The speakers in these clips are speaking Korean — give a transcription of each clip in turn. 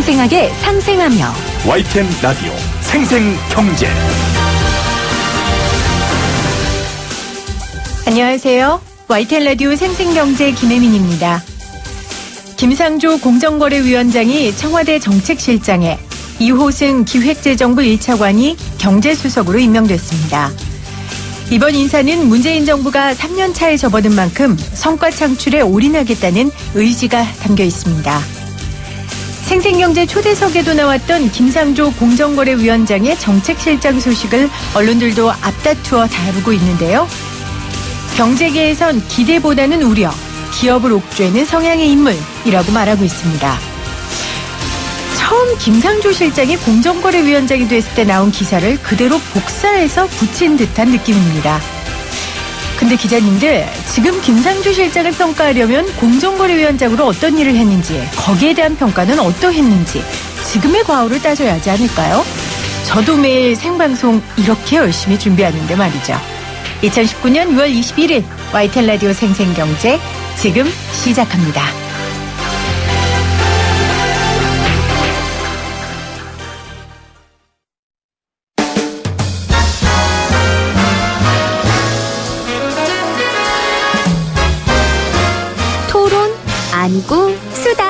생생하게 상생하며 YTN 라디오 생생경제. 안녕하세요. YTN 라디오 생생경제 김혜민입니다. 김상조 공정거래위원장이 청와대 정책실장에 이호승 기획재정부 1차관이 경제수석으로 임명됐습니다. 이번 인사는 문재인 정부가 3년 차에 접어든 만큼 성과 창출에 올인하겠다는 의지가 담겨 있습니다. 생생경제 초대석에도 나왔던 김상조 공정거래위원장의 정책실장 소식을 언론들도 앞다투어 다루고 있는데요. 경제계에선 기대보다는 우려, 기업을 옥죄는 성향의 인물이라고 말하고 있습니다. 처음 김상조 실장이 공정거래위원장이 됐을 때 나온 기사를 그대로 복사해서 붙인 듯한 느낌입니다. 근데 기자님들, 지금 김상조 실장을 평가하려면 공정거래위원장으로 어떤 일을 했는지, 거기에 대한 평가는 어떠했는지 지금의 과오를 따져야 하지 않을까요? 저도 매일 생방송 이렇게 열심히 준비하는데 말이죠. 2019년 6월 21일 YTN 라디오 생생경제 지금 시작합니다. 토론 아니고 수다.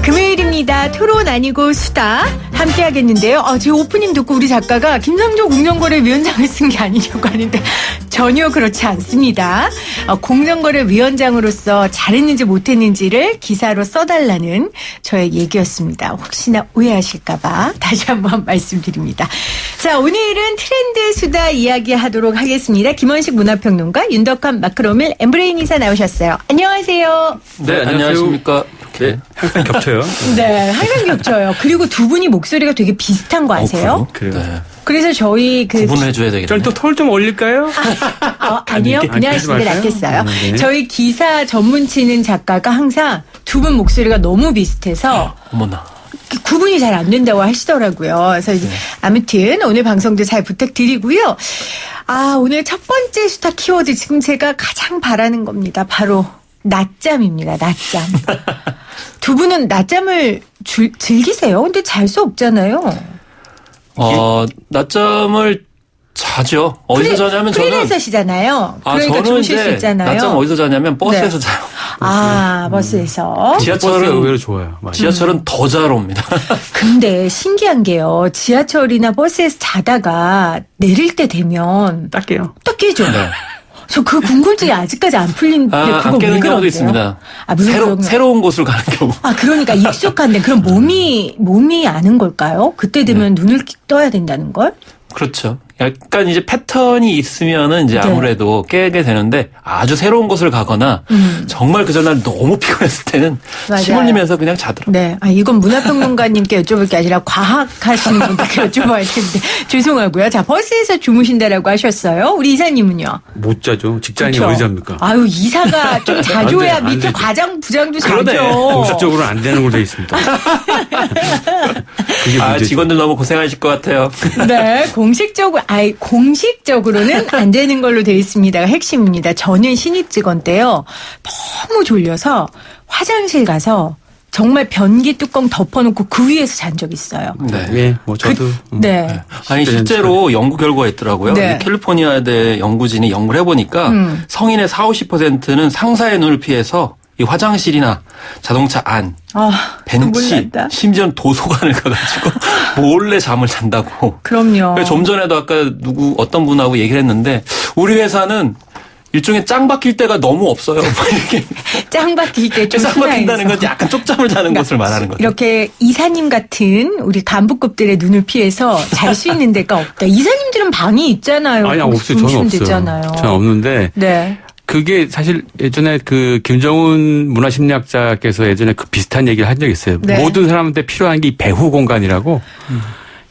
금요일입니다. 토론 아니고 수다 함께 하겠는데요. 제 오프닝 듣고 우리 작가가 김상조 공정거래위원장을 쓴 게 아니냐고 하는데 전혀 그렇지 않습니다. 공정거래위원장으로서 잘했는지 못했는지를 기사로 써달라는 저의 얘기였습니다. 혹시나 오해하실까봐 다시 한번 말씀드립니다. 자, 오늘은 트렌드 수다 이야기하도록 하겠습니다. 김원식 문화평론가, 윤덕환 마크로밀 엠브레인 이사 나오셨어요. 안녕하세요. 네, 안녕하십니까. 네, 항상 겹쳐요. 네, 항상 겹쳐요. 그리고 두 분이 목소리가 되게 비슷한 거 아세요? 그래요? 네. 그래서 저희 구분해줘야 되겠네요. 저는 또 털 좀 올릴까요? 아니요. 그냥 하시는 게 낫겠어요. 네. 저희 기사 전문 치는 작가가 항상 두 분 목소리가 너무 비슷해서 어머나. 구분이 잘 안 된다고 하시더라고요. 그래서 이제 아무튼 오늘 방송도 잘 부탁드리고요. 오늘 첫 번째 수다 키워드 지금 제가 가장 바라는 겁니다. 바로 낮잠입니다. 낮잠. 두 분은 낮잠을 즐기세요? 근데 잘 수 없잖아요. 낮잠을 자죠. 어디서 자냐면 저는. 프리랜서시잖아요. 그러니까 저는 주무실 수 있잖아요. 낮잠 어디서 자냐면 버스에서 네. 자요. 버스에서. 지하철은 의외로 좋아요. 맞아요. 지하철은 더 잘 옵니다. 근데 신기한 게요. 지하철이나 버스에서 자다가 내릴 때 되면 딱 깨요. 딱 깨죠. 네. 저 그 궁금증이 아직까지 안 풀리는데 그거 안 왜 깨는 경우도 그런데요? 있습니다. 물론 새로운 곳을 가는 경우. 그러니까 익숙한데 그럼 몸이 아는 걸까요? 그때 되면 눈을 떠야 된다는 걸? 그렇죠. 약간 이제 패턴이 있으면은 이제 네. 아무래도 깨게 되는데 아주 새로운 곳을 가거나 정말 그 전날 너무 피곤했을 때는 맞아요. 침 흘리면서 그냥 자더라고요. 네. 이건 문화평론가님께 여쭤볼 게 아니라 과학하시는 분들께 여쭤봐야 할 텐데 죄송하고요. 자, 버스에서 주무신다라고 하셨어요. 우리 이사님은요? 못 자죠. 직장인이 그렇죠? 어디 잡니까? 이사가 좀 자주 해야 안 밑에 되죠. 과장, 부장도 그러네. 자죠. 공식적으로는 안 되는 걸로 돼 있습니다. 그게 문제죠. 직원들 너무 고생하실 것 같아요. 네, 공식적으로는 안 되는 걸로 되어 있습니다가 핵심입니다. 저는 신입 직원 때요, 너무 졸려서 화장실 가서 정말 변기 뚜껑 덮어놓고 그 위에서 잔 적 있어요. 네. 예, 뭐 저도. 네. 아니 실제로 연구 결과가 있더라고요. 네. 캘리포니아대 연구진이 연구를 해보니까 성인의 40~50%는 상사의 눈을 피해서 이 화장실이나 자동차 안, 벤치, 몰랐다. 심지어는 도서관을 가가지고 몰래 잠을 잔다고. 그럼요. 좀 전에도 아까 어떤 분하고 얘기를 했는데 우리 회사는 일종의 짱 박힐 때가 너무 없어요. 이렇게 짱 박힐 때좀 짱 박힌다는 건 약간 쪽잠을 자는 것을 말하는 거죠. 이렇게 이사님 같은 우리 간부급들의 눈을 피해서 잘 수 있는 데가 없다. 이사님들은 방이 있잖아요. 아니, 거기서 없어요. 저는 주무시면 없어요. 되잖아요. 저는 없는데. 네. 그게 사실 예전에 그 김정은 문화심리학자께서 예전에 그 비슷한 얘기를 한 적이 있어요. 네. 모든 사람한테 필요한 게 이 배후 공간이라고.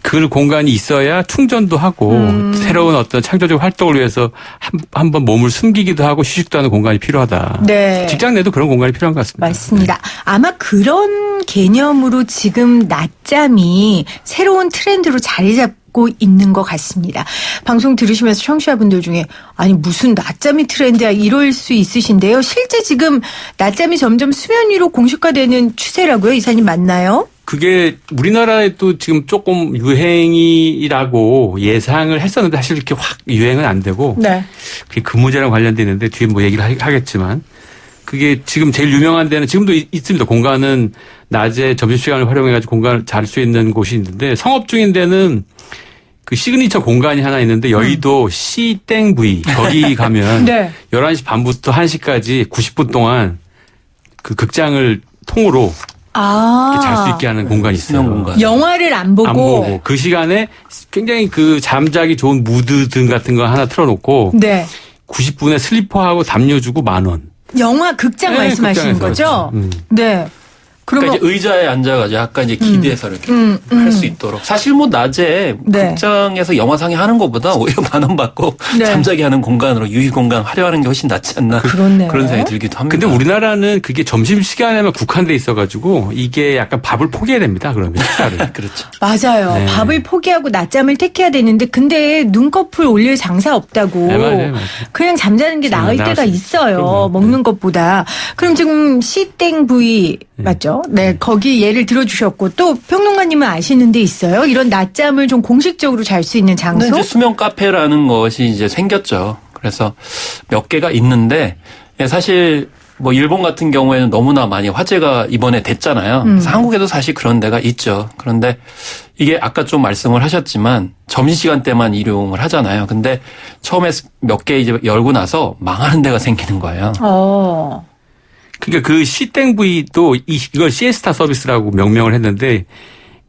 그 공간이 있어야 충전도 하고 새로운 어떤 창조적 활동을 위해서 한번 몸을 숨기기도 하고 휴식도 하는 공간이 필요하다. 네. 직장 내도 그런 공간이 필요한 것 같습니다. 맞습니다. 아마 그런 개념으로 지금 낮잠이 새로운 트렌드로 자리 잡고 받고 있는 것 같습니다. 방송 들으시면서 청취자분들 중에 아니 무슨 낮잠이 트렌드야 이럴 수 있으신데요. 실제 지금 낮잠이 점점 수면 위로 공식화되는 추세라고요. 이사님 맞나요? 그게 우리나라에도 지금 조금 유행이라고 예상을 했었는데 사실 이렇게 확 유행은 안 되고 네. 그게 근무제랑 관련돼 있는데 뒤에 뭐 얘기를 하겠지만 그게 지금 제일 유명한 데는 지금도 있습니다. 공간은 낮에 점심시간을 활용해가지고 공간을 잘 수 있는 곳이 있는데 성업 중인 데는 그 시그니처 공간이 하나 있는데 여의도 C-V 거기 가면 네. 11시 반부터 1시까지 90분 동안 그 극장을 통으로 잘 수 있게 하는 공간이 있어요. 공간. 영화를 안 보고 그 시간에 굉장히 그 잠자기 좋은 무드 등 같은 거 하나 틀어놓고 네. 90분에 슬리퍼하고 담요 주고 10,000원. 영화 극장 네, 말씀하시는 거죠? 네. 그러니까 이제 의자에 앉아가지고 약간 이제 기대서 이렇게 할 수 있도록. 사실 뭐 낮에 네. 극장에서 영화 상영하는 것보다 오히려 10,000원 받고 네. 잠자기 하는 공간으로 유휴 공간 활용하는 게 훨씬 낫지 않나. 그렇네요. 그런 생각이 들기도 합니다. 근데 우리나라는 그게 점심시간에만 국한돼 있어가지고 이게 약간 밥을 포기해야 됩니다. 그러면 식사를. 그렇죠. 맞아요. 네. 밥을 포기하고 낮잠을 택해야 되는데 근데 눈꺼풀 올릴 장사 없다고 네, 맞아요. 그냥 잠자는 게 나을 때가 있어요. 그럼요. 먹는 것보다. 그럼 지금 C-V 맞죠? 네. 거기 예를 들어주셨고 또 평론가님은 아시는 데 있어요? 이런 낮잠을 좀 공식적으로 잘 수 있는 장소? 근데 이제 수면 카페라는 것이 이제 생겼죠. 그래서 몇 개가 있는데 사실 뭐 일본 같은 경우에는 너무나 많이 화제가 이번에 됐잖아요. 그래서 한국에도 사실 그런 데가 있죠. 그런데 이게 아까 좀 말씀을 하셨지만 점심시간 때만 이용을 하잖아요. 근데 처음에 몇 개 이제 열고 나서 망하는 데가 생기는 거예요. 그러니까 그 C-V도 이걸 시에스타 서비스라고 명명을 했는데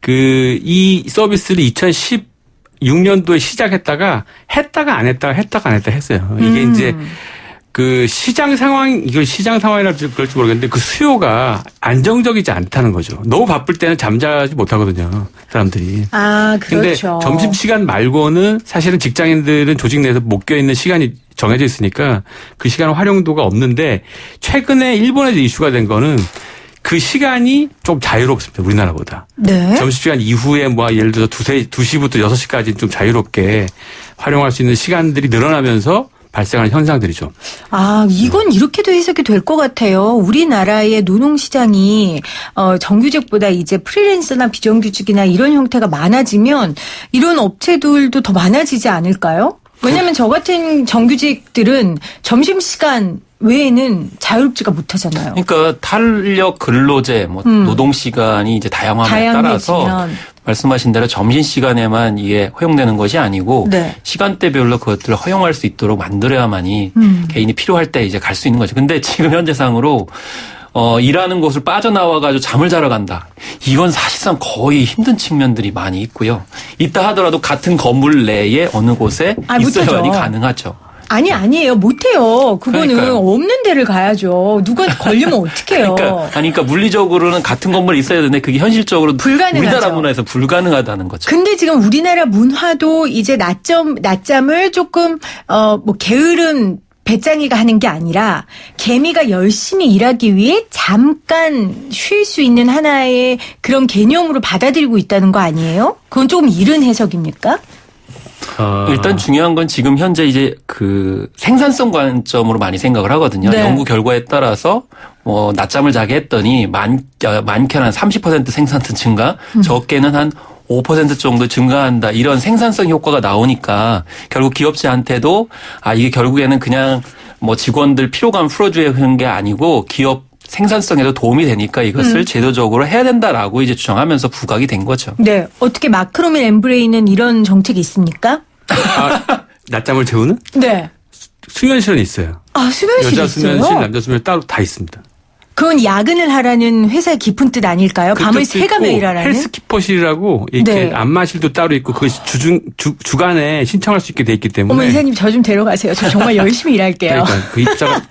이 서비스를 2016년도에 시작했다가 안 했다 했어요. 이게 이제 그 시장 상황이라 그럴지 모르겠는데 그 수요가 안정적이지 않다는 거죠. 너무 바쁠 때는 잠자지 못하거든요. 사람들이. 아, 근데 그렇죠. 점심시간 말고는 사실은 직장인들은 조직 내에서 못 껴있는 시간이 정해져 있으니까 그 시간 활용도가 없는데 최근에 일본에서 이슈가 된 거는 그 시간이 좀 자유롭습니다. 우리나라보다. 네. 점심시간 이후에 뭐 예를 들어서 2시부터 6시까지 좀 자유롭게 활용할 수 있는 시간들이 늘어나면서 발생하는 현상들이죠. 아, 이건 이렇게도 해석이 될 것 같아요. 우리나라의 노동시장이 정규직보다 이제 프리랜서나 비정규직이나 이런 형태가 많아지면 이런 업체들도 더 많아지지 않을까요? 왜냐하면 저 같은 정규직들은 점심시간 외에는 자유롭지가 못하잖아요. 그러니까 탄력 근로제, 노동 시간이 이제 다양함에 따라서 말씀하신 대로 점심 시간에만 이게 허용되는 것이 아니고 네. 시간대별로 그것들을 허용할 수 있도록 만들어야만이 개인이 필요할 때 이제 갈 수 있는 거죠. 근데 지금 현재상으로 일하는 곳을 빠져나와가지고 잠을 자러 간다. 이건 사실상 거의 힘든 측면들이 많이 있고요. 있다 하더라도 같은 건물 내에 어느 곳에 있어야만이 가능하죠. 아니에요. 못해요. 그거는 그러니까요. 없는 데를 가야죠. 누가 걸리면 어떡해요. 그러니까 물리적으로는 같은 건물에 있어야 되는데 그게 현실적으로 불가능하죠. 우리나라 문화에서 불가능하다는 거죠. 근데 지금 우리나라 문화도 이제 낮잠을 조금 뭐 게으른 배짱이가 하는 게 아니라 개미가 열심히 일하기 위해 잠깐 쉴 수 있는 하나의 그런 개념으로 받아들이고 있다는 거 아니에요? 그건 조금 이른 해석입니까? 일단 중요한 건 지금 현재 이제 그 생산성 관점으로 많이 생각을 하거든요. 네. 연구 결과에 따라서 뭐 낮잠을 자게 했더니 많게는 한 30% 생산성 증가, 적게는 한 5% 정도 증가한다. 이런 생산성 효과가 나오니까 결국 기업체한테도 이게 결국에는 그냥 뭐 직원들 피로감 풀어주는 게 아니고 기업 생산성에도 도움이 되니까 이것을 제도적으로 해야 된다라고 이제 주장하면서 부각이 된 거죠. 네. 어떻게 마크로민 엠브레이는 이런 정책이 있습니까? 낮잠을 재우는? 네. 수면실은 있어요. 수면실이 여자 있어요? 수면실, 남자 수면실 따로 다 있습니다. 그건 야근을 하라는 회사의 깊은 뜻 아닐까요? 밤을 새가며 일하라는? 헬스키퍼실이라고 이렇게 네. 안마실도 따로 있고 그것이 주간에 신청할 수 있게 돼 있기 때문에. 어머, 이사님 저 좀 데려가세요. 저 정말 열심히 일할게요. 그러니까 그 입사가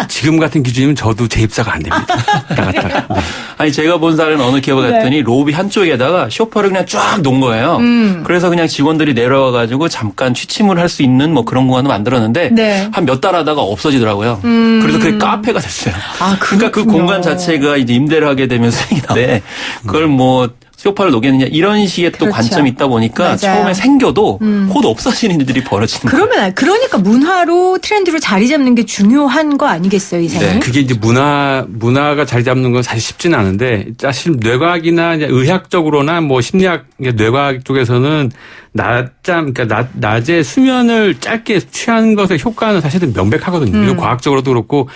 지금 같은 기준이면 저도 재입사가 안 됩니다. 나갔다가. 네. 아니 제가 본 사례는 어느 기업에 갔더니 로비 한쪽에다가 쇼파를 그냥 쫙 놓은 거예요. 그래서 그냥 직원들이 내려와가지고 잠깐 취침을 할 수 있는 뭐 그런 공간을 만들었는데 네. 한 몇 달 하다가 없어지더라고요. 그래서 그게 카페가 됐어요. 아, 그러니까 그 그렇군요. 공간 자체가 이제 임대를 하게 되면 수익이 나는데 그걸 뭐 쇼파를 녹였느냐 이런 식의 또 그렇죠. 관점이 있다 보니까 맞아요. 처음에 생겨도 곧 없어지는 일들이 벌어지는 거예요. 그러니까 문화로 트렌드로 자리 잡는 게 중요한 거 아니겠어요, 이사님? 네. 그게 이제 문화가 자리 잡는 건 사실 쉽지는 않은데 사실 뇌과학이나 이제 의학적으로나 뭐 심리학, 뇌과학 쪽에서는 그러니까 낮에 수면을 짧게 취하는 것의 효과는 사실은 명백하거든요. 이거 과학적으로도 그렇고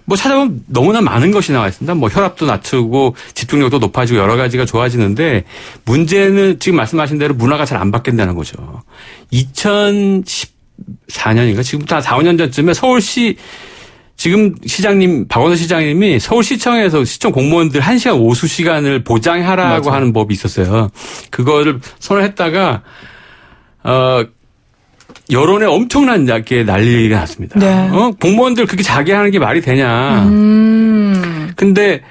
뭐 찾아보면 너무나 많은 것이 나와 있습니다. 뭐 혈압도 낮추고 집중력도 높아지고 여러 가지가 좋아지는데 문제는 지금 말씀하신 대로 문화가 잘 안 바뀐다는 거죠. 2014년인가 지금부터 한 4, 5년 전쯤에 서울시 지금 박원순 시장님이 서울시청에서 시청 공무원들 1시간 오수 시간을 보장하라고 하는 법이 있었어요. 그거를 선언했다가 여론에 엄청난 난리가 났습니다. 네. 공무원들 그렇게 자기 하는 게 말이 되냐. 근데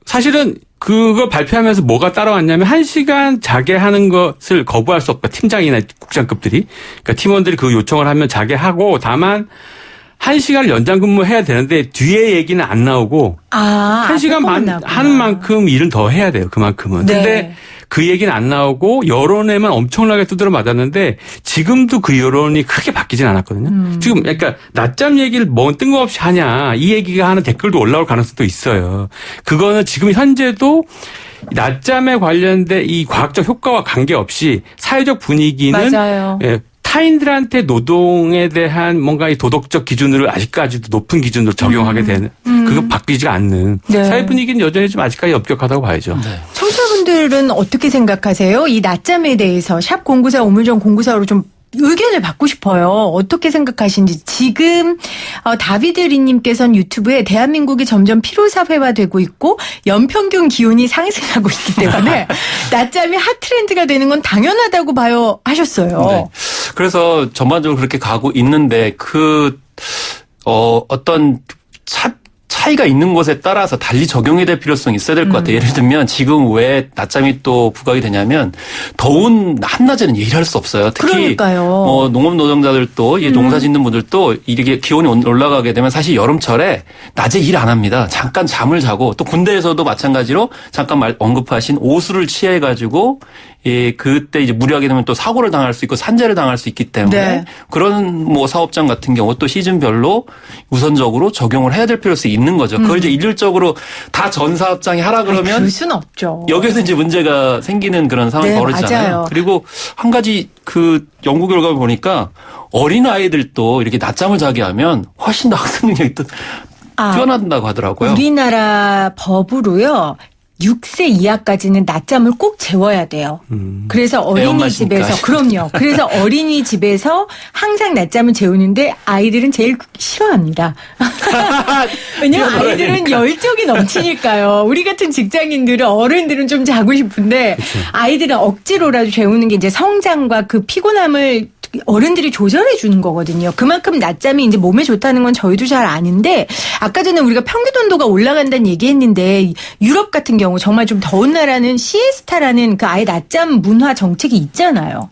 사실은 그걸 발표하면서 뭐가 따라왔냐면 1시간 자게 하는 것을 거부할 수 없다. 팀장이나 국장급들이. 그러니까 팀원들이 그 요청을 하면 자게 하고 다만 1시간을 연장 근무해야 되는데 뒤에 얘기는 안 나오고 1시간 반 하는 만큼 일은 더 해야 돼요. 그만큼은. 네. 근데 그 얘기는 안 나오고 여론에만 엄청나게 두드려 맞았는데 지금도 그 여론이 크게 바뀌진 않았거든요. 지금 그러니까 낮잠 얘기를 뭐 뜬금없이 하냐 이 얘기가 하는 댓글도 올라올 가능성도 있어요. 그거는 지금 현재도 낮잠에 관련된 이 과학적 효과와 관계없이 사회적 분위기는 맞아요. 타인들한테 노동에 대한 뭔가 이 도덕적 기준을 아직까지도 높은 기준으로 적용하게 되는 그거 바뀌지가 않는 네. 사회 분위기는 여전히 좀 아직까지 엄격하다고 봐야죠. 네. 청취자분들은 어떻게 생각하세요? 이 낮잠에 대해서 샵 094 우물정 094로 좀 의견을 받고 싶어요. 어떻게 생각하시는지. 지금 다비드리님께서는 유튜브에 대한민국이 점점 피로사회화되고 있고 연평균 기온이 상승하고 있기 때문에 낮잠이 핫트렌드가 되는 건 당연하다고 봐요 하셨어요. 네. 그래서 전반적으로 그렇게 가고 있는데 어떤 차이가 있는 것에 따라서 달리 적용이 될 필요성이 있어야 될 것 같아요. 예를 들면 지금 왜 낮잠이 또 부각이 되냐면 더운 한낮에는 일할 수 없어요. 특히 그러니까요. 농업 노동자들도 농사 짓는 분들도 이렇게 기온이 올라가게 되면 사실 여름철에 낮에 일 안 합니다. 잠깐 잠을 자고 또 군대에서도 마찬가지로 잠깐 언급하신 오수를 취해 가지고 그때 이제 무리하게 되면 또 사고를 당할 수 있고 산재를 당할 수 있기 때문에 네. 그런 뭐 사업장 같은 경우 또 시즌별로 우선적으로 적용을 해야 될 필요성이 있는 거죠. 그걸 이제 일률적으로 다 전 사업장이 하라 그러면 그럴 수는 없죠. 여기서 이제 문제가 생기는 그런 상황이 네, 벌어지잖아요. 맞아요. 그리고 한 가지 그 연구 결과를 보니까 어린 아이들도 이렇게 낮잠을 자게 하면 훨씬 더 학습 능력이 또 뛰어난다고 하더라고요. 우리나라 법으로요. 6세 이하까지는 낮잠을 꼭 재워야 돼요. 그래서 어린이집에서 그럼요. 그래서 어린이집에서 항상 낮잠을 재우는데 아이들은 제일 싫어합니다. 왜냐면 아이들은 열정이 넘치니까요. 우리 같은 직장인들은 어른들은 좀 자고 싶은데 그쵸. 아이들은 억지로라도 재우는 게 이제 성장과 그 피곤함을 어른들이 조절해 주는 거거든요. 그만큼 낮잠이 이제 몸에 좋다는 건 저희도 잘 아는데 아까 전에 우리가 평균 온도가 올라간다는 얘기했는데 유럽 같은 경우 정말 좀 더운 나라는 시에스타라는 그 아예 낮잠 문화 정책이 있잖아요.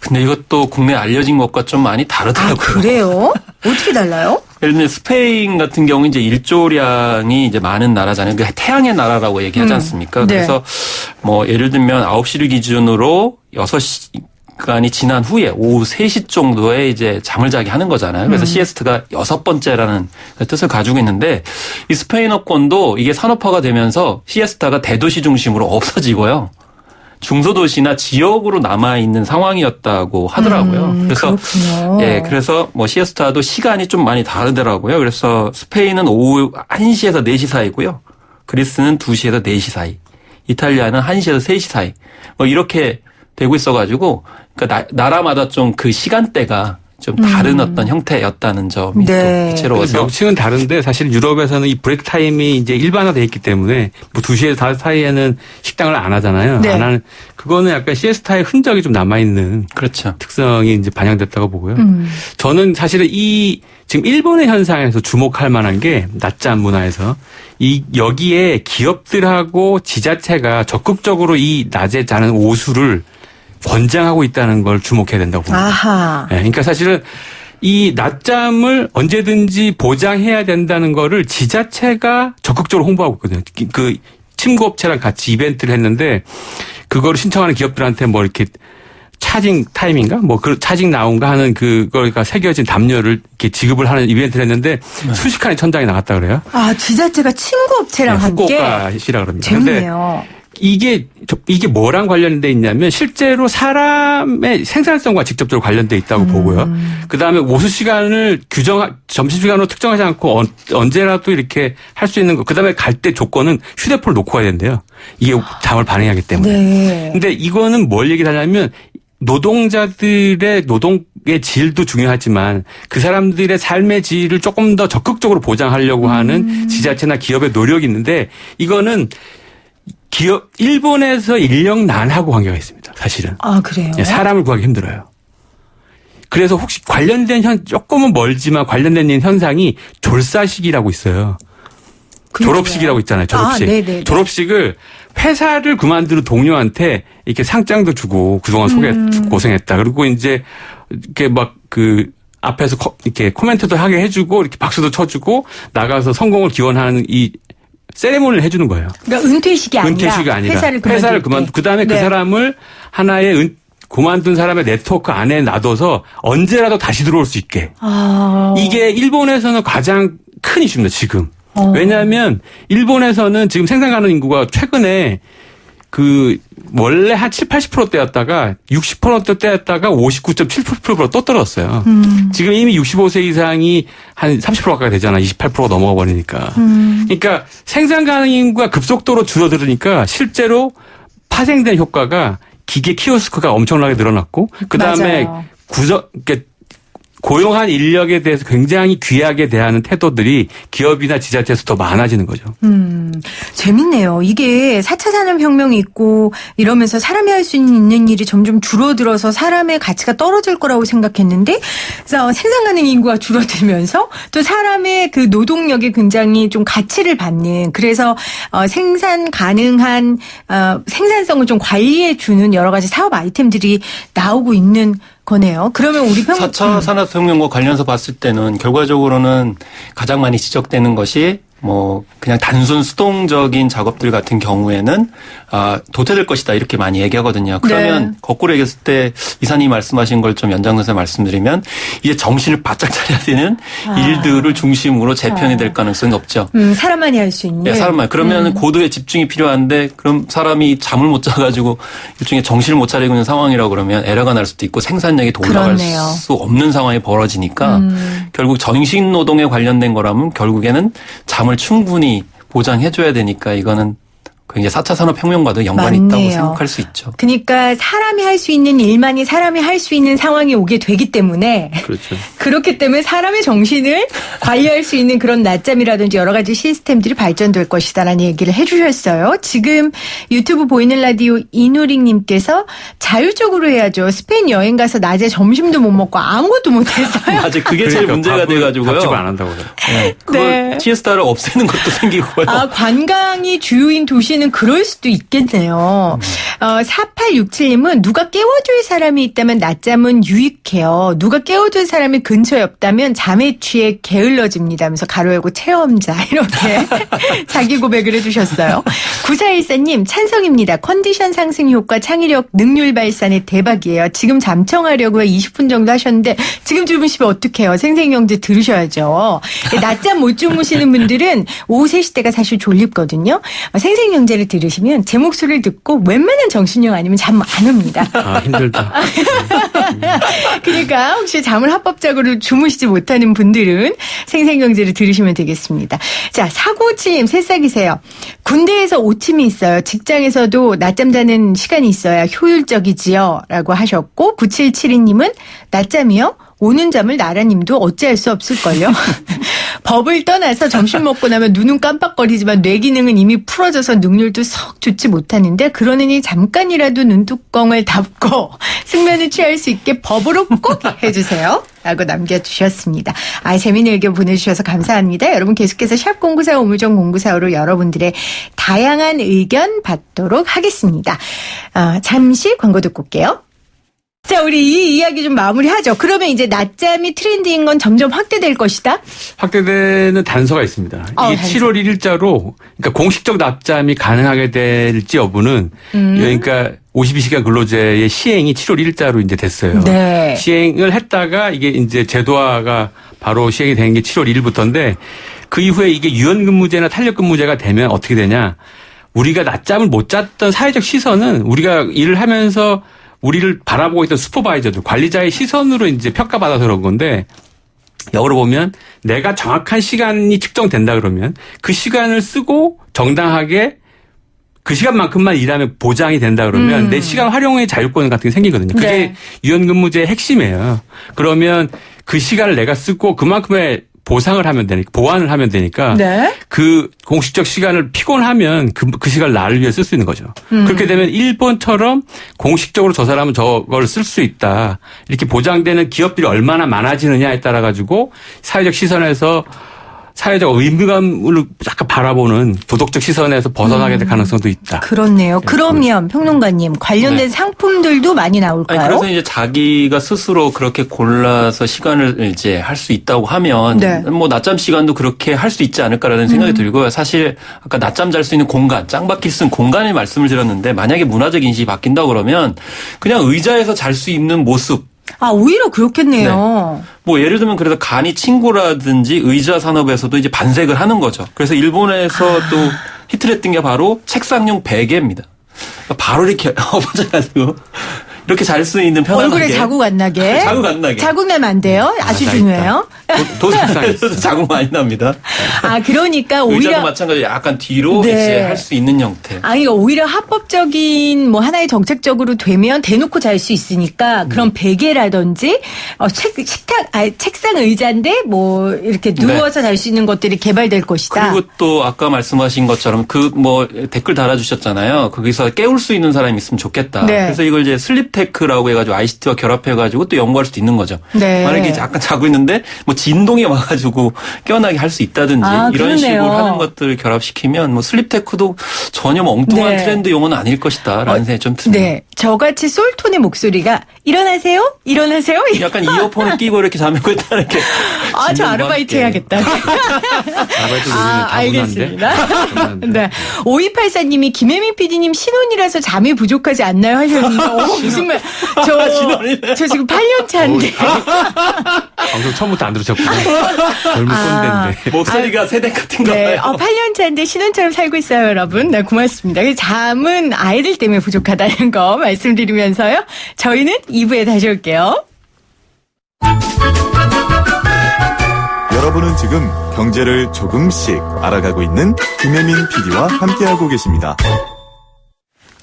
근데 이것도 국내에 알려진 것과 좀 많이 다르더라고요. 그래요? 어떻게 달라요? 예를 들면 스페인 같은 경우 이제 일조량이 이제 많은 나라잖아요. 그 태양의 나라라고 얘기하지 않습니까? 네. 그래서 뭐 예를 들면 9시를 기준으로 6시간이 지난 후에 오후 3시 정도에 이제 잠을 자게 하는 거잖아요. 그래서 시에스트가 6번째라는 뜻을 가지고 있는데 이 스페인어권도 이게 산업화가 되면서 시에스타가 대도시 중심으로 없어지고요. 중소도시나 지역으로 남아있는 상황이었다고 하더라고요. 그래서 그렇군요. 그래서 뭐 시에스타도 시간이 좀 많이 다르더라고요. 그래서 스페인은 오후 1시에서 4시 사이고요. 그리스는 2시에서 4시 사이. 이탈리아는 1시에서 3시 사이. 뭐 이렇게 되고 있어가지고 그러니까 나라마다 좀 그 시간대가 좀 다른 어떤 형태였다는 점이 또 대체로워서 명칭은 다른데 사실 유럽에서는 이 브레이크 타임이 이제 일반화돼 있기 때문에 뭐 2시에서 5시 사이에는 식당을 안 하잖아요. 네. 안 하는 그거는 약간 시에스타의 흔적이 좀 남아 있는 그렇죠. 특성이 이제 반영됐다고 보고요. 저는 사실은 이 지금 일본의 현상에서 주목할 만한 게 낮잠 문화에서 여기에 기업들하고 지자체가 적극적으로 이 낮에 자는 오수를 권장하고 있다는 걸 주목해야 된다고 봅니다. 아하. 네, 그러니까 사실은 이 낮잠을 언제든지 보장해야 된다는 거를 지자체가 적극적으로 홍보하고 있거든요. 그 침구업체랑 같이 이벤트를 했는데 그거를 신청하는 기업들한테 뭐 이렇게 차징 타임인가? 뭐 그 차징 나온가 하는 그거가 새겨진 담요를 이렇게 지급을 하는 이벤트를 했는데 수십 칸의 천장이 나갔다 그래요. 아, 지자체가 친구 업체랑 함께. 후쿠오카시라 그럽니다. 재밌네요. 이게 뭐랑 관련돼 있냐면 실제로 사람의 생산성과 직접적으로 관련돼 있다고 보고요. 그다음에 오수 시간을 점심시간으로 특정하지 않고 언제라도 이렇게 할 수 있는 거. 그다음에 갈 때 조건은 휴대폰을 놓고 가야 된대요. 이게 잠을 반응하기 때문에. 네. 근데 이거는 뭘 얘기를 하냐면 노동자들의 노동의 질도 중요하지만 그 사람들의 삶의 질을 조금 더 적극적으로 보장하려고 하는 지자체나 기업의 노력이 있는데 이거는 일본에서 인력 난하고 관계가 있습니다. 사실은. 아, 그래요? 사람을 구하기 힘들어요. 그래서 혹시 관련된 조금은 멀지만 관련된 현상이 졸사식이라고 있어요. 졸업식이라고 있잖아요. 졸업식. 네네네. 졸업식을 회사를 그만두는 동료한테 이렇게 상장도 주고 그동안 고생했다. 그리고 이제 이렇게 막 앞에서 이렇게 코멘트도 하게 해주고 이렇게 박수도 쳐주고 나가서 성공을 기원하는 이 세레모니를 해주는 거예요. 그러니까 은퇴식이 아니라 회사를 그만두고 그다음에 그 사람을 하나의 그만둔 사람의 네트워크 안에 놔둬서 언제라도 다시 들어올 수 있게. 이게 일본에서는 가장 큰 이슈입니다. 지금. 왜냐하면 일본에서는 지금 생산 가능 인구가 최근에 원래 한 7, 80%대였다가 60%대였다가 59.7%로 또 떨어졌어요. 지금 이미 65세 이상이 한 30% 가까이 되잖아. 28%가 넘어가 버리니까. 그러니까 생산 가능 인구가 급속도로 줄어들으니까 실제로 파생된 효과가 기계 키오스크가 엄청나게 늘어났고 그다음에 고용한 인력에 대해서 굉장히 귀하게 대하는 태도들이 기업이나 지자체에서 더 많아지는 거죠. 재밌네요. 이게 4차 산업혁명이 있고 이러면서 사람이 할 수 있는 일이 점점 줄어들어서 사람의 가치가 떨어질 거라고 생각했는데 그래서 생산 가능 인구가 줄어들면서 또 사람의 그 노동력이 굉장히 좀 가치를 받는 그래서 생산 가능한 생산성을 좀 관리해 주는 여러 가지 사업 아이템들이 나오고 있는 거네요. 그러면 우리 4차 산업혁명과 관련해서 봤을 때는 결과적으로는 가장 많이 지적되는 것이 뭐 그냥 단순 수동적인 작업들 같은 경우에는 도태될 것이다 이렇게 많이 얘기하거든요. 그러면 네. 거꾸로 얘기했을 때 이사님이 말씀하신 걸 좀 연장선에서 말씀드리면 이제 정신을 바짝 차려야 되는 일들을 중심으로 재편이 될 가능성이 높죠. 사람만이 할 수 있는. 네, 사람만. 그러면 고도의 집중이 필요한데 그럼 사람이 잠을 못 자가지고 일종의 정신을 못 차리고 있는 상황이라고 그러면 에러가 날 수도 있고 생산력이 더 올라갈 그렇네요. 수 없는 상황이 벌어지니까 결국 정신 노동에 관련된 거라면 결국에는 잠을 충분히 보장해줘야 되니까 이거는 굉장히 4차 산업혁명과도 연관이 맞네요. 있다고 생각할 수 있죠. 그러니까 사람이 할 수 있는 일만이 사람이 할 수 있는 상황이 오게 되기 때문에 그렇죠. 그렇기 때문에 사람의 정신을 관리할 수 있는 그런 낮잠이라든지 여러 가지 시스템들이 발전될 것이다라는 얘기를 해 주셨어요. 지금 유튜브 보이는 라디오 이누링님께서 자율적으로 해야죠. 스페인 여행 가서 낮에 점심도 못 먹고 아무것도 못했어요. 맞아요. 그게 제일 문제가 돼가지고요. 밥집을 안 한다고 그래요. 네. 그거 네. 시에스타를 없애는 것도 생기고요. 관광이 주요인 도시는 그럴 수도 있겠네요. 4867님은 누가 깨워줄 사람이 있다면 낮잠은 유익해요. 누가 깨워줄 사람이 근처에 없다면 잠에 취해 게을러집니다 하면서 가로 열고 체험자 이렇게 자기 고백을 해주셨어요. 9414님 찬성입니다. 컨디션 상승 효과 창의력 능률 발산에 대박이에요. 지금 잠청하려고 20분 정도 하셨는데 지금 주무시면 어떡해요. 생생경제 들으셔야죠. 낮잠 못 주무시는 분들은 오후 3시 때가 사실 졸립거든요. 생생경제를 들으시면 제 목소리를 듣고 웬만한 정신력 아니면 잠 안 옵니다. 힘들다. 그러니까 혹시 잠을 합법적으로 주무시지 못하는 분들은 생생경제를 들으시면 되겠습니다. 자, 4957님 새싹이세요. 군대에서 오침이 있어요. 직장에서도 낮잠 자는 시간이 있어야 효율적이지요. 라고 하셨고 9772님은 낮잠이요? 오는 잠을 나라님도 어찌할 수 없을걸요. 법을 떠나서 점심 먹고 나면 눈은 깜빡거리지만 뇌 기능은 이미 풀어져서 능률도 썩 좋지 못하는데 그러느니 잠깐이라도 눈뚜껑을 닫고 숙면을 취할 수 있게 법으로 꼭 해주세요. 라고 남겨주셨습니다. 재미있는 의견 보내주셔서 감사합니다. 여러분 계속해서 샵 0945 우무정 0945로 여러분들의 다양한 의견 받도록 하겠습니다. 잠시 광고 듣고 올게요. 자, 우리 이 이야기 좀 마무리하죠. 그러면 이제 낮잠이 트렌드인 건 점점 확대될 것이다? 확대되는 단서가 있습니다. 이게 단서. 7월 1일자로 그러니까 공식적 낮잠이 가능하게 될지 여부는 그러니까 52시간 근로제의 시행이 7월 1일자로 이제 됐어요. 네. 시행을 했다가 이게 이제 제도화가 바로 시행이 된 게 7월 1일부터인데 그 이후에 이게 유연근무제나 탄력근무제가 되면 어떻게 되냐. 우리가 낮잠을 못 잤던 사회적 시선은 우리가 일을 하면서 우리를 바라보고 있던 슈퍼바이저들, 관리자의 시선으로 이제 평가받아서 그런 건데 역으로 보면 내가 정확한 시간이 측정된다 그러면 그 시간을 쓰고 정당하게 그 시간만큼만 일하면 보장이 된다 그러면 내 시간 활용의 자율권 같은 게 생기거든요. 그게 네. 유연근무제의 핵심이에요. 그러면 그 시간을 내가 쓰고 그만큼의 보상을 하면 되니까, 보완을 하면 되니까 네. 그 공식적 시간을 피곤하면 그 시간을 나를 위해 쓸 수 있는 거죠. 그렇게 되면 일본처럼 공식적으로 저 사람은 저걸 쓸 수 있다. 이렇게 보장되는 기업들이 얼마나 많아지느냐에 따라 가지고 사회적 시선에서 사회적 의무감을 약간 바라보는 도덕적 시선에서 벗어나게 될 가능성도 있다. 그렇네요. 그러면 평론가님 관련된 네. 상품들도 많이 나올까요? 아니, 그래서 이제 자기가 스스로 그렇게 골라서 시간을 이제 할 수 있다고 하면 네. 뭐 낮잠 시간도 그렇게 할 수 있지 않을까라는 생각이 들고요. 사실 아까 낮잠 잘 수 있는 공간, 짱박힐 수 있는 공간을 말씀을 드렸는데 만약에 문화적 인식이 바뀐다 그러면 그냥 의자에서 잘 수 있는 모습 아, 오히려 그렇겠네요. 뭐 예를 들면 그래서 간이 친구라든지 의자 산업에서도 이제 반색을 하는 거죠. 그래서 일본에서 또 히트를 했던 게 바로 책상용 베개입니다. 바로 이렇게 엎어져가지고 이렇게 잘 수 있는 편안하게. 얼굴에 자국 안 나게. 자국 안 나게. 자국 나면 안 돼요. 아주 나 중요해요. 도색상에서 자국 많이 납니다. 아, 그러니까 의자도 오히려 마찬가지로 약간 뒤로 네. 이제 할 수 있는 형태. 아니, 오히려 합법적인 뭐 하나의 정책적으로 되면 대놓고 잘 수 있으니까 그런 베개라든지 책상 의자인데 뭐 이렇게 누워서 잘 수 있는 것들이 개발될 것이다. 그리고 또 아까 말씀하신 것처럼 그 뭐 댓글 달아주셨잖아요. 거기서 깨울 수 있는 사람이 있으면 좋겠다. 네. 그래서 이걸 이제 슬립테크라고 해가지고 ICT와 결합해가지고 또 연구할 수도 있는 거죠. 네. 만약에 약간 자고 있는데 뭐 진동이 와가지고 깨어나게 할 수 있다든지 아, 이런 그러네요. 식으로 하는 것들을 결합시키면 뭐 슬립테크도 전혀 뭐 엉뚱한 네. 트렌드 용어는 아닐 것이다라는 생각이 좀 듭니다. 네. 저같이 솔톤의 목소리가 일어나세요? 일어나세요? 약간 이어폰을 끼고 이렇게 자면 있다 이렇게. 아, 저 진동과 아르바이트 함께. 해야겠다. 아르바이트 아, 알겠습니다. 네. 5284님이 김혜민 PD님 신혼이라서 잠이 부족하지 않나요? 하셨는데, 무슨 말. 저 지금 8년 차인데. 방송 처음부터 안 들으셨구나. 젊은 아. 꼰대인데. 목소리가 세대 같은 네. 거예요. 8년 차인데 신혼처럼 살고 있어요, 여러분. 네, 고맙습니다. 잠은 아이들 때문에 부족하다는 거 말씀드리면서요. 저희는 2부에 다시 올게요. 여러분은 지금 경제를 조금씩 알아가고 있는 김혜민 PD와 함께하고 계십니다.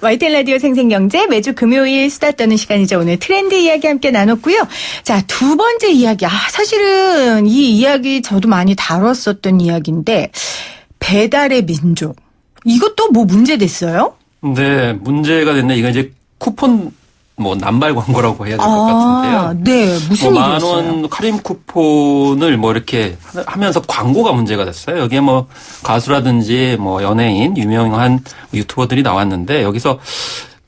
YTN 라디오 생생경제 매주 금요일 수다 떠는 시간이죠. 오늘 트렌드 이야기 함께 나눴고요. 자, 두 번째 이야기. 사실은 이 이야기 저도 많이 다뤘었던 이야기인데 배달의 민족. 이것도 뭐 문제됐어요? 네, 문제가 됐네. 이거 이제 쿠폰 뭐 남발 광고라고 해야 될 것 같은데요. 네. 무슨 뭐 일이었어요? 10,000원 할인 쿠폰을 뭐 이렇게 하면서 광고가 문제가 됐어요. 여기에 뭐 가수라든지 뭐 연예인, 유명한 유튜버들이 나왔는데 여기서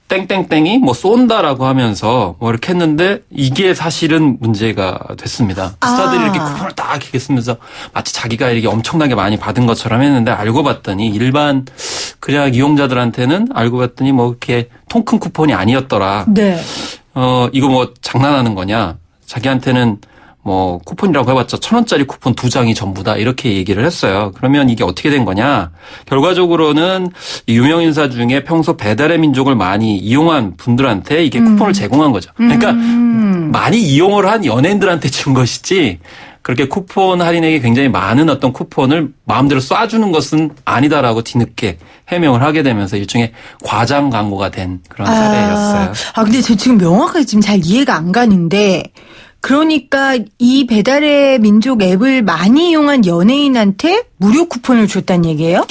땡땡땡이 뭐 쏜다라고 하면서 뭐 이렇게 했는데 이게 사실은 문제가 됐습니다. 스타들이 이렇게 쿠폰을 딱 이렇게 쓰면서 마치 자기가 이렇게 엄청나게 많이 받은 것처럼 했는데 알고 봤더니 일반 그냥 이용자들한테는 알고 봤더니 뭐 이렇게 통 큰 쿠폰이 아니었더라. 네. 이거 뭐 장난하는 거냐. 자기한테는 뭐 쿠폰이라고 해봤자 1,000원짜리 쿠폰 2장이 전부다 이렇게 얘기를 했어요. 그러면 이게 어떻게 된 거냐. 결과적으로는 유명인사 중에 평소 배달의 민족을 많이 이용한 분들한테 이게 쿠폰을 제공한 거죠. 그러니까 많이 이용을 한 연예인들한테 준 것이지 그렇게 쿠폰 할인액이 굉장히 많은 어떤 쿠폰을 마음대로 쏴주는 것은 아니다라고 뒤늦게 해명을 하게 되면서 일종의 과장 광고가 된 그런 사례였어요. 근데 저 지금 명확하게 지금 잘 이해가 안 가는데 그러니까 이 배달의 민족 앱을 많이 이용한 연예인한테 무료 쿠폰을 줬다는 얘기예요?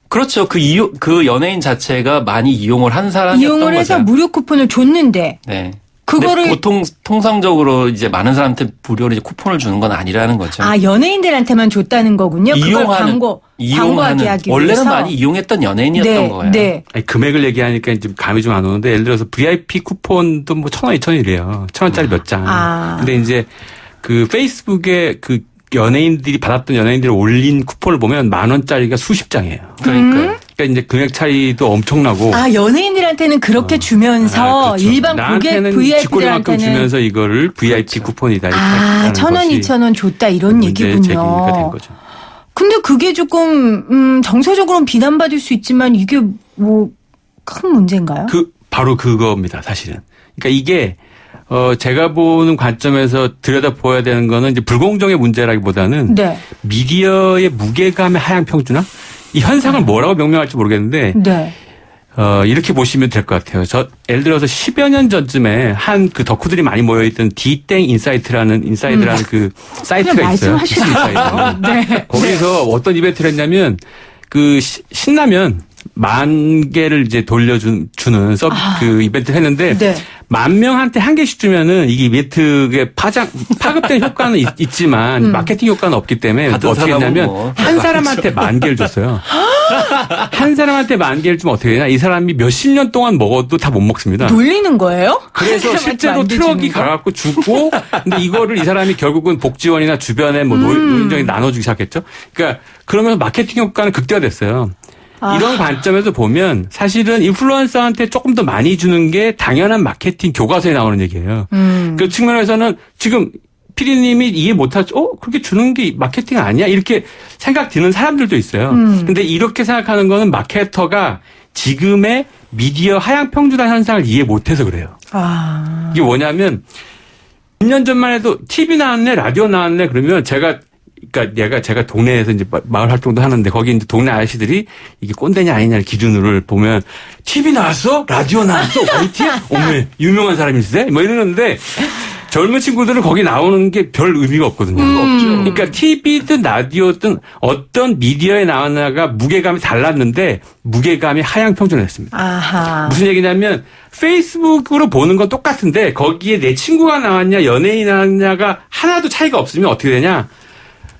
그렇죠. 그 연예인 자체가 많이 이용을 한 사람이었던 이용을 해서 거죠. 무료 쿠폰을 줬는데 네. 그거를 근데 통상적으로 이제 많은 사람한테 무료로 이제 쿠폰을 주는 건 아니라는 거죠. 연예인들한테만 줬다는 거군요. 그걸 광고하게 하기 원래는 위해서. 많이 이용했던 연예인이었던 네, 거예요. 네. 아니, 금액을 얘기하니까 좀 감이 좀 안 오는데 예를 들어서 VIP 쿠폰도 뭐 1,000원, 2,000원이래요. 1,000원짜리 몇 장. 근데 이제 그 페이스북에 그 연예인들이 받았던 연예인들이 올린 쿠폰을 보면 10,000원짜리가 수십 장이에요. 그러니까 이제 금액 차이도 엄청나고. 아, 연예인들한테는 그렇게 주면서 그렇죠. 일반 고객 나한테는 쥐꼬리만큼 VIP들한테는 주면서 이거를 VIP 쿠폰이다. 이렇게 아, 하는 1,000원, 것이 2,000원 줬다 이런 문제 제기가 된 얘기군요. 거죠. 근데 그게 조금 정서적으로는 비난받을 수 있지만 이게 뭐 큰 문제인가요? 바로 그겁니다, 사실은. 그러니까 이게 제가 보는 관점에서 들여다보아야 되는 거는 이제 불공정의 문제라기보다는 네. 미디어의 무게감의 하향 평준화? 이 현상을 뭐라고 명명할지 모르겠는데 네. 이렇게 보시면 될 것 같아요. 예를 들어서 10여 년 전쯤에 한 그 덕후들이 많이 모여있던 디땡 인사이트라는 그 사이트가 그냥 있어요. 말씀하시세요. 네. 거기서 어떤 이벤트를 했냐면 신라면 10,000개를 이제 돌려주는 그 이벤트를 했는데 네. 10,000명한테 한 개씩 주면은 이게 이벤트에 파급된 효과는 있지만 마케팅 효과는 없기 때문에 어떻게 했냐면 뭐. 한 사람한테 10,000개를 줬어요. 한 사람한테 10,000개를 주면 어떻게 되냐? 이 사람이 몇십 년 동안 먹어도 다 못 먹습니다. 놀리는 거예요? 그래서 실제로 트럭이 가갖고 주고, 근데 이거를 이 사람이 결국은 복지원이나 주변에 뭐 노인정에 나눠주기 시작했죠. 그러니까 그러면서 마케팅 효과는 극대화됐어요. 이런 관점에서 보면 사실은 인플루언서한테 조금 더 많이 주는 게 당연한 마케팅 교과서에 나오는 얘기예요. 그 측면에서는 지금 피디님이 이해 못하죠. 그렇게 주는 게 마케팅 아니야? 이렇게 생각 드는 사람들도 있어요. 근데 이렇게 생각하는 거는 마케터가 지금의 미디어 하향 평준화 현상을 이해 못해서 그래요. 아. 이게 뭐냐면 2년 전만 해도 TV 나왔네, 라디오 나왔네 그러면 제가 동네에서 이제 마을 활동도 하는데 거기 이제 동네 아저씨들이 이게 꼰대냐 아니냐를 기준으로 보면 TV 나왔어? 라디오 나왔어? YT야? 어메, 유명한 사람일세? 뭐 이러는데 젊은 친구들은 거기 나오는 게 별 의미가 없거든요. 없죠. 그러니까 TV든 라디오든 어떤 미디어에 나왔나가 무게감이 달랐는데 무게감이 하향 평준화했습니다. 아하. 무슨 얘기냐면 페이스북으로 보는 건 똑같은데 거기에 내 친구가 나왔냐 연예인이 나왔냐가 하나도 차이가 없으면 어떻게 되냐?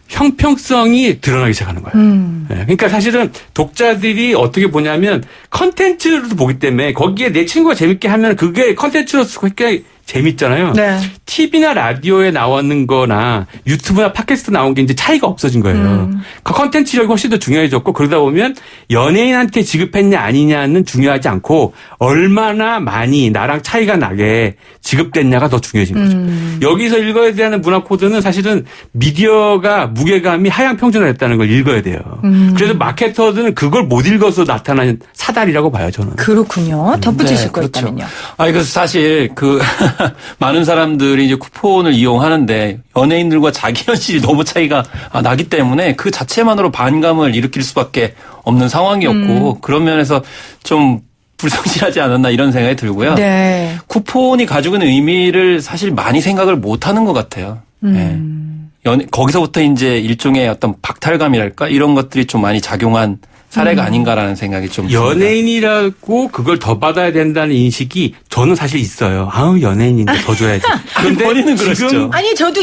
형평성이 드러나기 시작하는 거예요. 네, 그러니까 사실은 독자들이 어떻게 보냐면 컨텐츠로도 보기 때문에 거기에 내 친구가 재밌게 하면 그게 컨텐츠로서 굉장히 재밌잖아요. 네. TV나 라디오에 나오는 거나 유튜브나 팟캐스트 나온 게 이제 차이가 없어진 거예요. 그 컨텐츠력이 훨씬 더 중요해졌고 그러다 보면 연예인한테 지급했냐 아니냐는 중요하지 않고 얼마나 많이 나랑 차이가 나게 지급됐냐가 더 중요해진 거죠. 여기서 읽어야 되는 문화 코드는 사실은 미디어가 무게감이 하향 평준화됐다는 걸 읽어야 돼요. 그래서 마케터들은 그걸 못 읽어서 나타난 사달이라고 봐요, 저는. 그렇군요. 덧붙이실 네, 거 그렇죠. 있다면요. 그래서 사실 많은 사람들이 이제 쿠폰을 이용하는데 연예인들과 자기 현실이 너무 차이가 나기 때문에 그 자체만으로 반감을 일으킬 수밖에 없는 상황이었고 그런 면에서 좀 불성실하지 않았나 이런 생각이 들고요. 네. 쿠폰이 가지고 있는 의미를 사실 많이 생각을 못 하는 것 같아요. 네. 거기서부터 이제 일종의 어떤 박탈감이랄까 이런 것들이 좀 많이 작용한 사례가 아닌가라는 생각이 좀 듭니다. 연예인이라고 그걸 더 받아야 된다는 인식이 저는 사실 있어요. 연예인인데 더 줘야지. 그런데 본인은 그러시죠. 아니 저도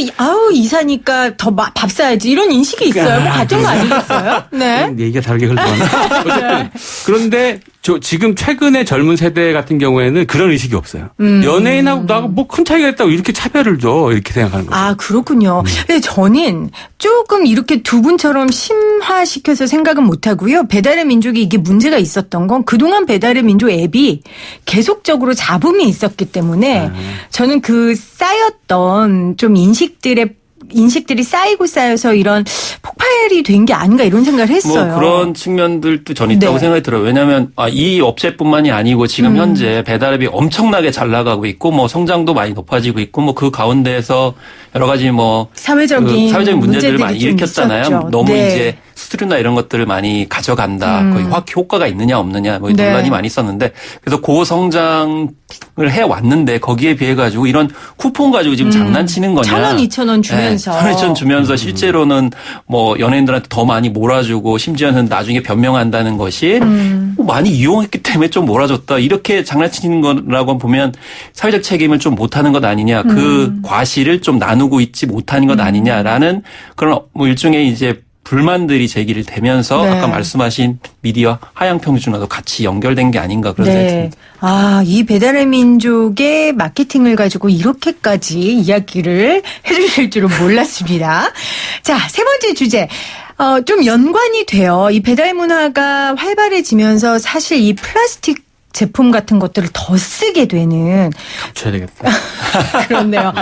이사니까 더 밥 사야지 이런 인식이 있어요. 뭐 같은 거 아니겠어요? 네. 얘기가 다르게 흘러가네. 어쨌든 그런데 지금 최근에 젊은 세대 같은 경우에는 그런 의식이 없어요. 연예인하고 나하고 뭐 큰 차이가 있다고 이렇게 차별을 줘 이렇게 생각하는 거죠. 아 그렇군요. 근데 저는 조금 이렇게 두 분처럼 심화시켜서 생각은 못하고요. 배달의 민족이 이게 문제가 있었던 건 그동안 배달의 민족 앱이 계속적으로 잡음이 있었기 때문에 저는 그 쌓였던 좀 인식들이 쌓이고 쌓여서 이런 폭발이 된 게 아닌가 이런 생각을 했어요. 뭐 그런 측면들도 전 있다고 네. 생각이 들어요. 왜냐하면 이 업체뿐만이 아니고 지금 현재 배달앱이 엄청나게 잘 나가고 있고 뭐 성장도 많이 높아지고 있고 뭐 그 가운데에서 여러 가지 뭐 사회적인 문제들을 많이 좀 일으켰잖아요. 있었죠. 너무 네. 이제 수수료나 이런 것들을 많이 가져간다. 거의 확 효과가 있느냐 없느냐 뭐 네. 논란이 많이 있었는데 그래서 고성장을 해왔는데 거기에 비해 가지고 이런 쿠폰 가지고 지금 장난치는 거냐. 1,000원, 2,000원 주면서. 네, 1,000원, 2,000원 주면서 실제로는 뭐 연예인들한테 더 많이 몰아주고 심지어는 나중에 변명한다는 것이 뭐 많이 이용했기 때문에 좀 몰아줬다. 이렇게 장난치는 거라고 보면 사회적 책임을 좀 못하는 것 아니냐. 그 과실을 좀 나누고 있지 못하는 것 아니냐라는 그런 뭐 일종의 이제 불만들이 제기를 되면서 네. 아까 말씀하신 미디어 하향 평준화도 같이 연결된 게 아닌가 그런 생각이 네. 듭니다. 아, 이 배달의 민족의 마케팅을 가지고 이렇게까지 이야기를 해주실 줄은 몰랐습니다. 자, 세 번째 주제. 좀 연관이 돼요. 이 배달 문화가 활발해지면서 사실 이 플라스틱 제품 같은 것들을 더 쓰게 되는 쳐야 되겠다. 그렇네요.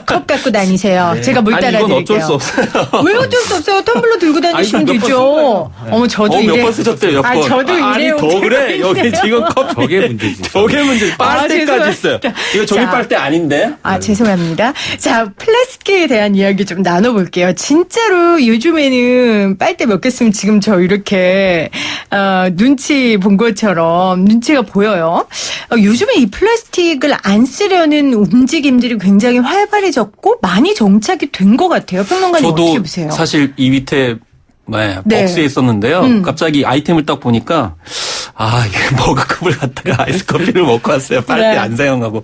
컵 갖고 다니세요. 제가 물 아니 따라 이건 드릴게요. 어쩔 수 없어요. 왜 어쩔 수 없어요? 텀블러 들고 다니시면 아니, 몇번 되죠. 어머, 저도 몇 이래. 번 쓰셨대요, 몇 번. 아, 저도 아니, 이래요. 더 그래. 여기 지금 컵. 저게 문제지. 저게 문제. 빨대까지 있어요. 이거 종이 자. 빨대 아닌데? 아, 죄송합니다. 자, 플라스틱에 대한 이야기 좀 나눠볼게요. 진짜로 요즘에는 빨대 몇 개 쓰면 지금 저 이렇게, 눈치 본 것처럼 눈치가 보여요. 요즘에 이 플라스틱을 안 쓰려는 움직임들이 굉장히 활발해졌고 많이 정착이 된 것 같아요. 평론가님 어떻게 저도 보세요? 사실 이 밑에 네. 박스에 있었는데요. 갑자기 아이템을 딱 보니까 이게 머그컵을 갖다가 아이스 커피를 먹고 왔어요. 빨대 네. 안 사용하고.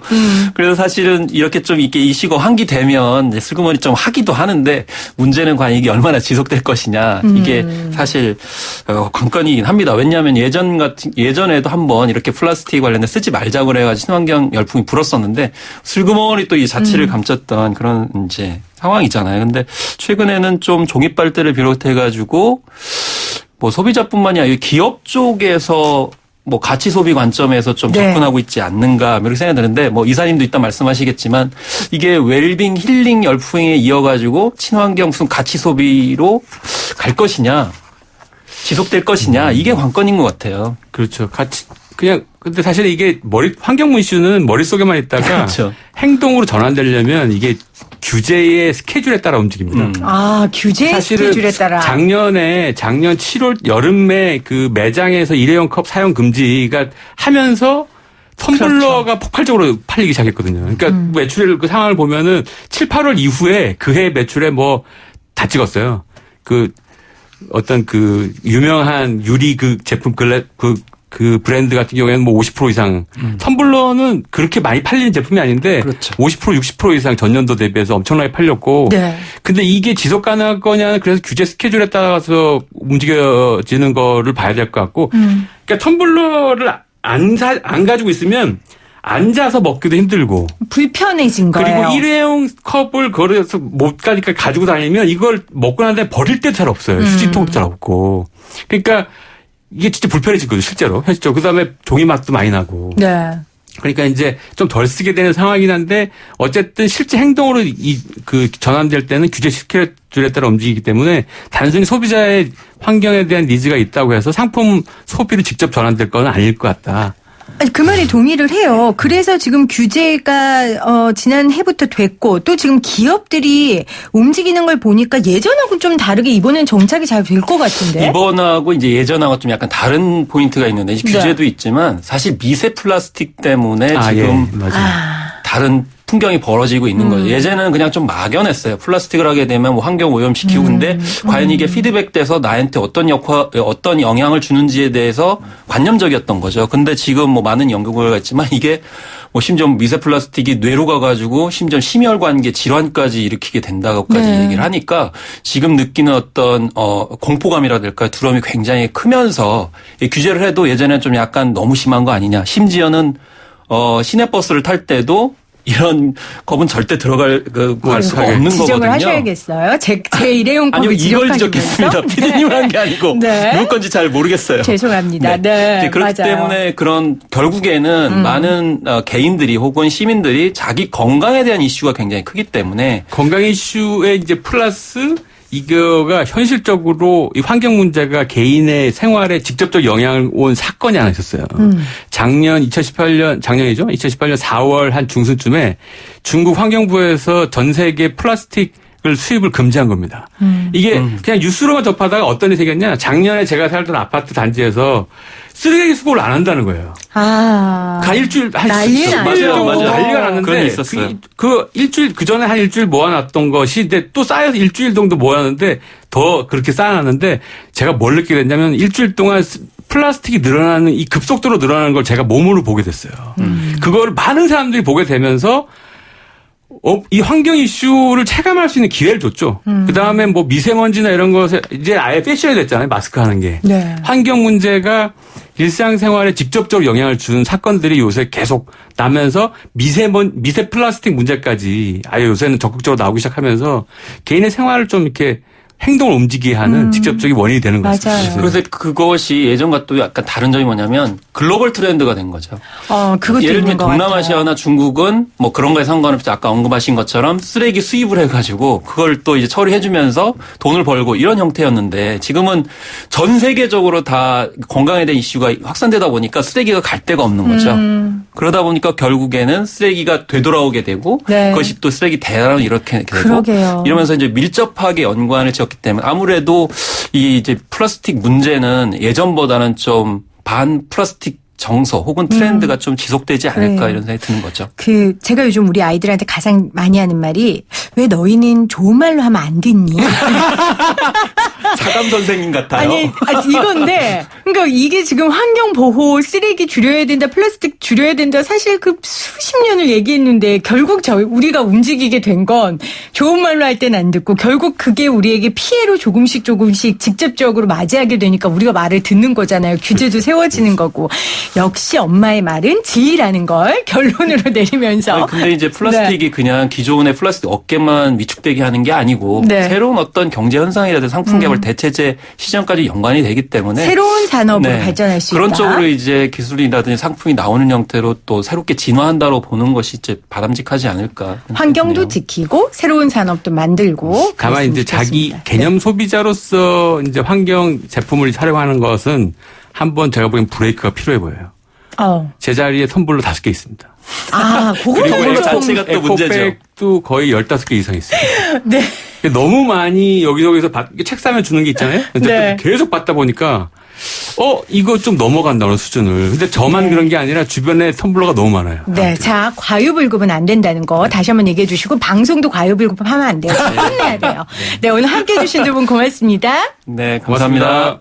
그래서 사실은 이렇게 좀 이렇게 이 시고 한기 되면 이제 슬그머니 좀 하기도 하는데 문제는 과연 이게 얼마나 지속될 것이냐. 이게 사실 관건이긴 합니다. 왜냐하면 예전에도 한번 이렇게 플라스틱 관련해 쓰지 말자고 그래가지고 친환경 열풍이 불었었는데 슬그머니 또 이 자취를 감췄던 그런 이제 상황이잖아요. 근데 최근에는 좀 종이 빨대를 비롯해가지고 뭐 소비자뿐만이 아니라 기업 쪽에서 뭐 가치 소비 관점에서 좀 네. 접근하고 있지 않는가 이렇게 생각이 드는데 뭐 이사님도 이따 말씀하시겠지만 이게 웰빙 힐링 열풍에 이어가지고 친환경 무슨 가치 소비로 갈 것이냐 지속될 것이냐 이게 관건인 것 같아요. 그렇죠. 같이 근데 사실 이게 환경 이슈는 머릿속에만 있다가 그렇죠. 행동으로 전환되려면 이게 규제의 스케줄에 따라 움직입니다. 규제 사실은 스케줄에 따라. 작년 7월 여름에 그 매장에서 일회용 컵 사용 금지가 하면서 텀블러가 그렇죠. 폭발적으로 팔리기 시작했거든요. 그러니까 매출 그 상황을 보면은 7, 8월 이후에 그해 매출에 뭐 다 찍었어요. 어떤 유명한 유리 제품 그 브랜드 같은 경우에는 뭐 50% 이상 텀블러는 그렇게 많이 팔리는 제품이 아닌데 그렇죠. 50% 60% 이상 전년도 대비해서 엄청나게 팔렸고 네. 근데 이게 지속 가능할 거냐는 그래서 규제 스케줄에 따라서 움직여지는 거를 봐야 될 것 같고 그러니까 텀블러를 안 가지고 있으면 앉아서 먹기도 힘들고 불편해진 거예요. 그리고 일회용 컵을 걸어서 못 가니까 가지고 다니면 이걸 먹고 난 다음에 버릴 때 잘 없어요. 휴지통도 잘 없고 그러니까 이게 진짜 불편해지거든요, 실제로. 현실적으로. 그 다음에 종이 맛도 많이 나고. 네. 그러니까 이제 좀 덜 쓰게 되는 상황이긴 한데, 어쨌든 실제 행동으로 전환될 때는 규제 스케줄에 따라 움직이기 때문에 단순히 소비자의 환경에 대한 니즈가 있다고 해서 상품 소비로 직접 전환될 건 아닐 것 같다. 아니, 그 말에 동의를 해요. 그래서 지금 규제가 지난해부터 됐고 또 지금 기업들이 움직이는 걸 보니까 예전하고는 좀 다르게 이번엔 정착이 잘 될 것 같은데. 이번하고 이제 예전하고 좀 약간 다른 포인트가 있는데 규제도 있지만 사실 미세 플라스틱 때문에 지금 예, 맞아요. 다른 풍경이 벌어지고 있는 거죠. 예전에는 그냥 좀 막연했어요. 플라스틱을 하게 되면 뭐 환경 오염시키고 근데 과연 이게 피드백돼서 나한테 어떤 영향을 주는지에 대해서 관념적이었던 거죠. 근데 지금 뭐 많은 연구 결과가 있지만 이게 뭐 심지어 미세 플라스틱이 뇌로 가가지고 심지어 심혈관계 질환까지 일으키게 된다고까지 얘기를 하니까 지금 느끼는 어떤 공포감이라든가 두려움이 굉장히 크면서 규제를 해도 예전에 좀 약간 너무 심한 거 아니냐. 심지어는 시내버스를 탈 때도 이런 컵은 절대 들어갈 수가 없는 거거든요. 지적을 하셔야겠어요. 제 일회용 컵을 아니요, 이걸 지적했습니다. 네. 피디님 한 게 아니고 네. 누구 건지 잘 모르겠어요. 죄송합니다. 네, 그렇기 맞아요. 때문에 그런 결국에는 많은 개인들이 혹은 시민들이 자기 건강에 대한 이슈가 굉장히 크기 때문에 건강 이슈에 이제 플러스 이거가 현실적으로 이 환경 문제가 개인의 생활에 직접적 영향을 온 사건이 하나 있었어요. 작년이죠? 2018년 4월 한 중순쯤에 중국 환경부에서 전 세계 플라스틱을 수입을 금지한 겁니다. 이게 그냥 뉴스로만 접하다가 어떤 일이 생겼냐. 작년에 제가 살던 아파트 단지에서 쓰레기 수거를 안 한다는 거예요. 일주일 난리 나죠. 맞아요. 난리가 났는데 그런 게 있었어요. 그 일주일 그 전에 한 일주일 모아놨던 것이 근데 또 쌓여서 일주일 정도 모았는데 더 그렇게 쌓아놨는데 제가 뭘 느끼게 됐냐면 일주일 동안 플라스틱이 늘어나는 이 급속도로 늘어나는 걸 제가 몸으로 보게 됐어요. 그걸 많은 사람들이 보게 되면서 이 환경 이슈를 체감할 수 있는 기회를 줬죠. 그 다음에 뭐 미세먼지나 이런 것에 이제 아예 패션이 됐잖아요. 마스크 하는 게. 네. 환경 문제가 일상생활에 직접적으로 영향을 주는 사건들이 요새 계속 나면서 미세 플라스틱 문제까지 아예 요새는 적극적으로 나오기 시작하면서 개인의 생활을 좀 이렇게 행동을 움직이게 하는 직접적인 원인이 되는 것 같습니다. 맞아요. 그래서 그것이 예전과 또 약간 다른 점이 뭐냐면 글로벌 트렌드가 된 거죠. 그것도 예를 있는 들면 것 같아요. 동남아시아나 중국은 뭐 그런 거에 상관없이 아까 언급하신 것처럼 쓰레기 수입을 해가지고 그걸 또 이제 처리해주면서 돈을 벌고 이런 형태였는데 지금은 전 세계적으로 다 건강에 대한 이슈가 확산되다 보니까 쓰레기가 갈 데가 없는 거죠. 그러다 보니까 결국에는 쓰레기가 되돌아오게 되고 네. 그것이 또 쓰레기 대란으로 이렇게 되고 그러게요. 이러면서 이제 밀접하게 연관을 지었기 때문에 아무래도 이 이제 플라스틱 문제는 예전보다는 좀 반 플라스틱 정서 혹은 트렌드가 좀 지속되지 않을까 네. 이런 생각이 드는 거죠. 제가 요즘 우리 아이들한테 가장 많이 하는 말이 왜 너희는 좋은 말로 하면 안 듣니? 사감 선생님 같아요. 아니 이건데 그러니까 이게 지금 환경 보호, 쓰레기 줄여야 된다, 플라스틱 줄여야 된다. 사실 그 수십 년을 얘기했는데 결국 우리가 움직이게 된 건 좋은 말로 할 땐 안 듣고 결국 그게 우리에게 피해로 조금씩 직접적으로 맞이하게 되니까 우리가 말을 듣는 거잖아요. 규제도 세워지는 거고. 역시 엄마의 말은 진리라는 걸 결론으로 내리면서. 아니, 근데 이제 플라스틱이 그냥 기존의 플라스틱 업계만 위축되게 하는 게 아니고 네. 새로운 어떤 경제 현상이라든지 상품 개발 대체제 시장까지 연관이 되기 때문에 새로운 산업으로 발전할 수 그런 있다. 쪽으로 이제 기술이라든지 상품이 나오는 형태로 또 새롭게 진화한다로 보는 것이 이제 바람직하지 않을까. 환경도 지키고 새로운 산업도 만들고. 다만 이제 그랬으면 자기 좋겠습니다. 개념 소비자로서 이제 환경 제품을 활용하는 것은 한번 제가 보기엔 브레이크가 필요해 보여요. 제 자리에 텀블러 5개 있습니다. 그거 그리고 정말 에코 좀- 자체가 또 문제죠. 에코백도 거의 15개 이상 있어요. 네. 너무 많이 여기저기서 책상에 주는 게 있잖아요. 근데 네. 계속 받다 보니까 이거 좀 넘어간다 어느 수준을. 근데 저만 그런 게 아니라 주변에 텀블러가 너무 많아요. 네. 자, 과유불급은 안 된다는 거 다시 한번 얘기해 주시고 방송도 과유불급 하면 안 돼요. 혼내야 돼요. 네, 오늘 함께 해 주신 두 분 고맙습니다. 네, 감사합니다. 고맙습니다.